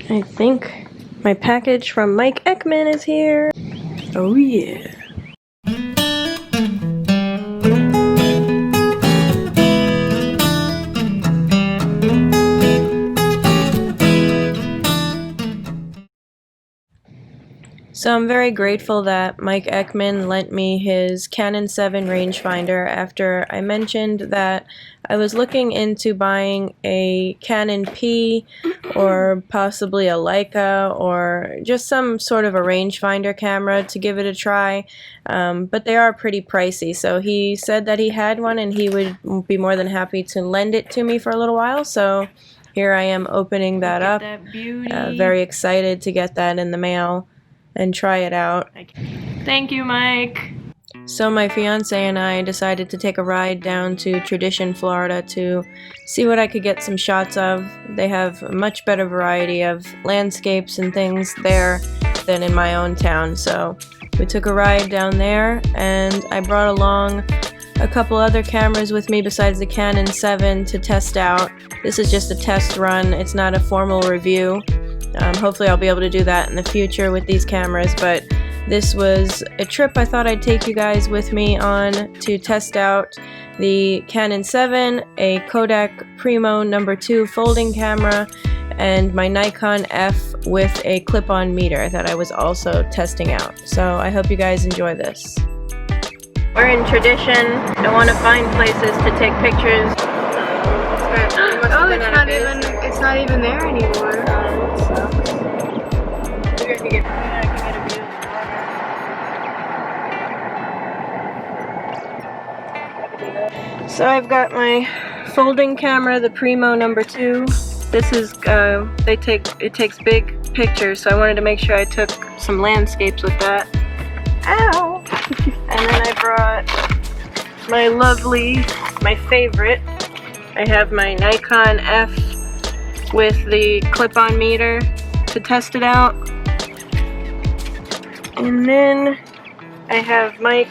I think my package from Mike Eckmans is here. Oh yeah. So I'm very grateful that Mike Eckmans lent me his Canon 7 rangefinder after I mentioned that I was looking into buying a Canon P or possibly a Leica or just some sort of a rangefinder camera to give it a try, but they are pretty pricey. So he said that he had one and he would be more than happy to lend it to me for a little while. So here I am opening that up. That beauty. Very excited to get that in the mail and try it out. Thank you, Mike. So my fiance and I decided to take a ride down to Tradition, Florida to see what I could get some shots of. They have a much better variety of landscapes and things there than in my own town. So we took a ride down there and I brought along a couple other cameras with me besides the Canon 7 to test out. This is just a test run. It's not a formal review. Hopefully I'll be able to do that in the future with these cameras, but this was a trip I thought I'd take you guys with me on to test out the Canon 7, a Kodak Premo No. 2 folding camera, and my Nikon F with a clip-on meter that I was also testing out. So I hope you guys enjoy this. We're in Tradition. I want to find places to take pictures. Oh, it's not even there anymore. So I've got my folding camera, the Premo No. 2. This is, it takes big pictures, so I wanted to make sure I took some landscapes with that. Ow! And then I brought my lovely, my favorite. I have my Nikon F with the clip-on meter to test it out. And then I have Mike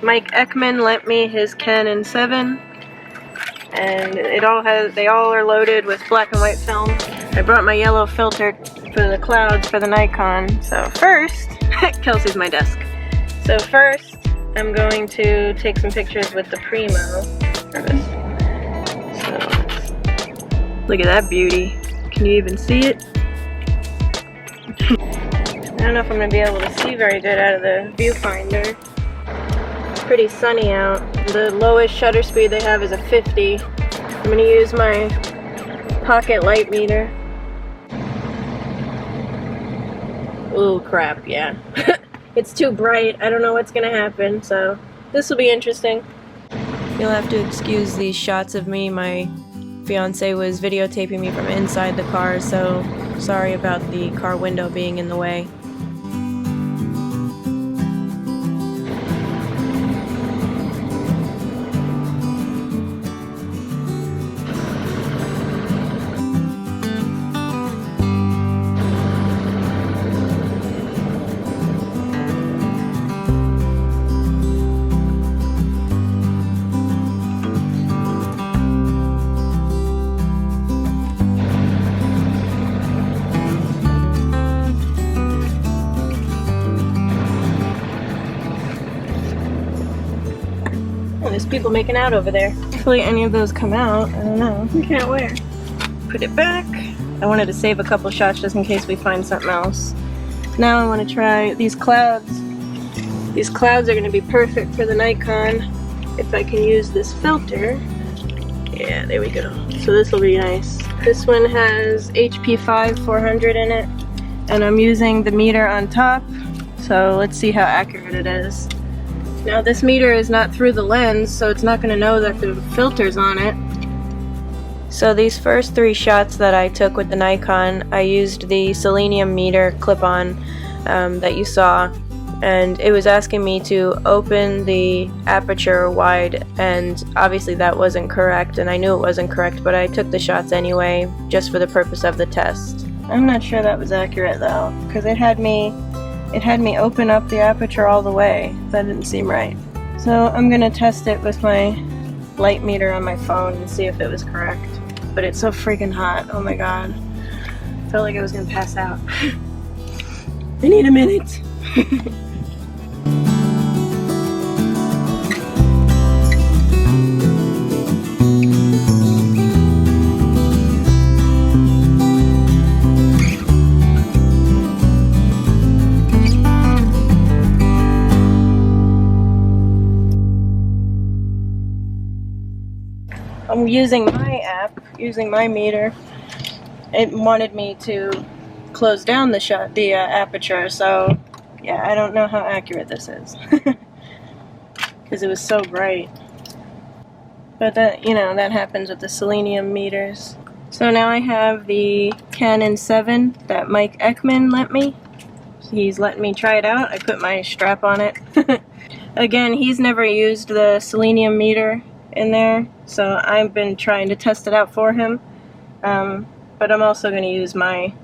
Eckmans lent me his Canon 7, and they all are loaded with black and white film. I brought my yellow filter for the clouds for the Nikon. So first, Kelsey's my desk. So first, I'm going to take some pictures with the Premo. So look at that beauty. Can you even see it? I don't know if I'm going to be able to see very good out of the viewfinder. It's pretty sunny out. The lowest shutter speed they have is a 50. I'm going to use my pocket light meter. Ooh, crap, yeah. It's too bright. I don't know what's going to happen, so this will be interesting. You'll have to excuse these shots of me. My fiance was videotaping me from inside the car, so sorry about the car window being in the way. There's people making out over there. Hopefully any of those come out. I don't know. We can't wait. Put it back. I wanted to save a couple shots just in case we find something else. Now I want to try these clouds. These clouds are going to be perfect for the Nikon if I can use this filter. Yeah, there we go. So this will be nice. This one has HP5 400 in it, and I'm using the meter on top. So let's see how accurate it is. Now this meter is not through the lens, so it's not going to know that the filter's on it. So these first three shots that I took with the Nikon, I used the selenium meter clip-on that you saw, and it was asking me to open the aperture wide, and obviously that wasn't correct, and I knew it wasn't correct, but I took the shots anyway, just for the purpose of the test. I'm not sure that was accurate though, because it had me open up the aperture all the way. That didn't seem right. So I'm gonna test it with my light meter on my phone and see if it was correct. But it's so freaking hot, oh my god. Felt like I was gonna pass out. I need a minute. I'm using my app, using my meter. It wanted me to close down the aperture, so yeah, I don't know how accurate this is because it was so bright. But that, you know, that happens with the selenium meters. So now I have the Canon 7 that Mike Eckmans lent me. He's letting me try it out. I put my strap on it. Again, he's never used the selenium meter in there, so I've been trying to test it out for him. But I'm also going to use my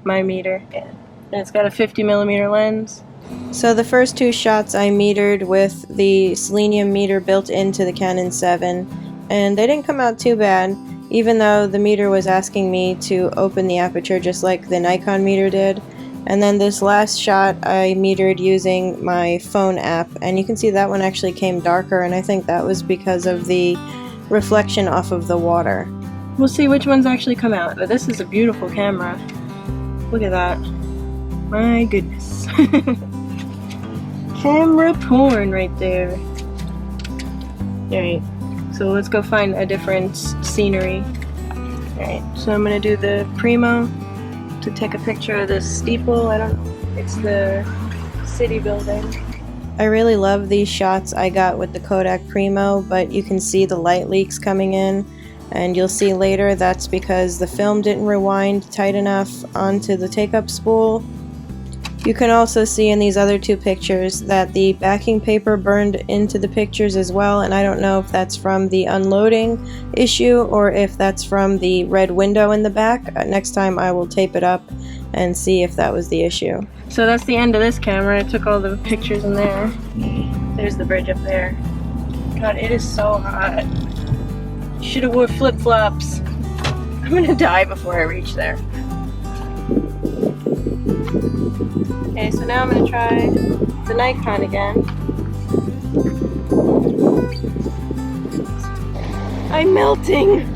meter, and it's got a 50mm lens. So the first two shots I metered with the selenium meter built into the Canon 7, and they didn't come out too bad, even though the meter was asking me to open the aperture just like the Nikon meter did. And then this last shot I metered using my phone app, and you can see that one actually came darker, and I think that was because of the reflection off of the water. We'll see which ones actually come out, but this is a beautiful camera. Look at that. My goodness. Camera porn right there. Alright, so let's go find a different scenery. Alright, so I'm gonna do the Premo to take a picture of this steeple. I don't know. It's the city building. I really love these shots I got with the Kodak Premo, but you can see the light leaks coming in, and you'll see later that's because the film didn't rewind tight enough onto the take-up spool. You can also see in these other two pictures that the backing paper burned into the pictures as well, and I don't know if that's from the unloading issue or if that's from the red window in the back. Next time I will tape it up and see if that was the issue. So that's the end of this camera. I took all the pictures in there. There's the bridge up there. God, it is so hot. Should have wore flip-flops. I'm gonna die before I reach there. Okay, so now I'm going to try the Nikon again. I'm melting!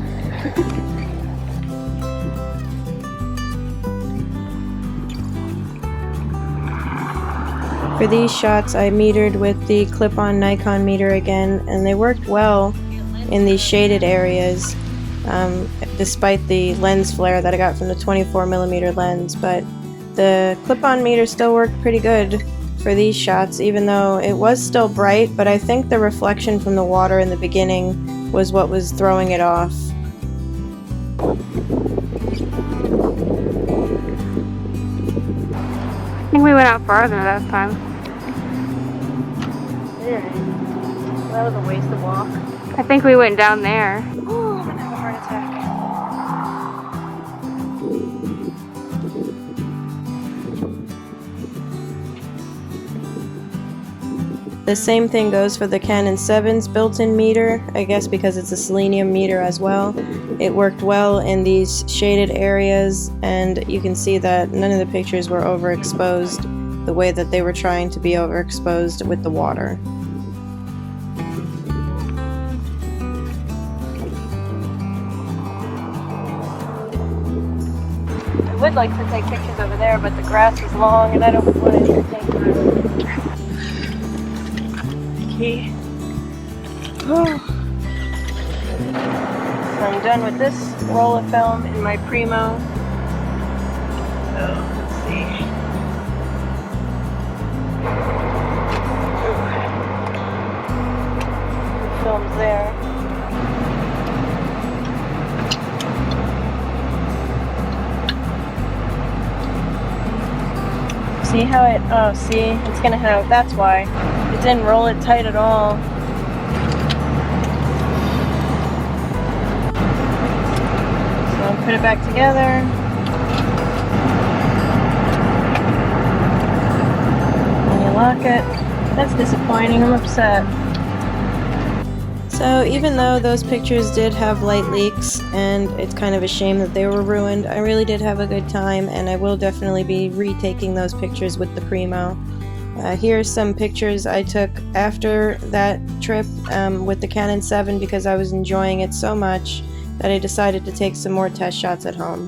For these shots I metered with the clip-on Nikon meter again, and they worked well in these shaded areas, despite the lens flare that I got from the 24mm lens, but the clip-on meter still worked pretty good for these shots, even though it was still bright, but I think the reflection from the water in the beginning was what was throwing it off. I think we went out farther that time. Alright. That was a waste of walk. I think we went down there. Oh, I'm gonna have a heart attack. The same thing goes for the Canon 7's built-in meter, I guess because it's a selenium meter as well. It worked well in these shaded areas, and you can see that none of the pictures were overexposed the way that they were trying to be overexposed with the water. I would like to take pictures over there, but the grass is long and I don't want it to take forever. Okay. Oh. So I'm done with this roll of film in my Premo. So let's see. The film's there. See how it, oh see, it's gonna have, that's why. It didn't roll it tight at all. So I'll put it back together. And you lock it. That's disappointing, I'm upset. So even though those pictures did have light leaks and it's kind of a shame that they were ruined, I really did have a good time, and I will definitely be retaking those pictures with the Premo. Here's some pictures I took after that trip with the Canon 7 because I was enjoying it so much that I decided to take some more test shots at home.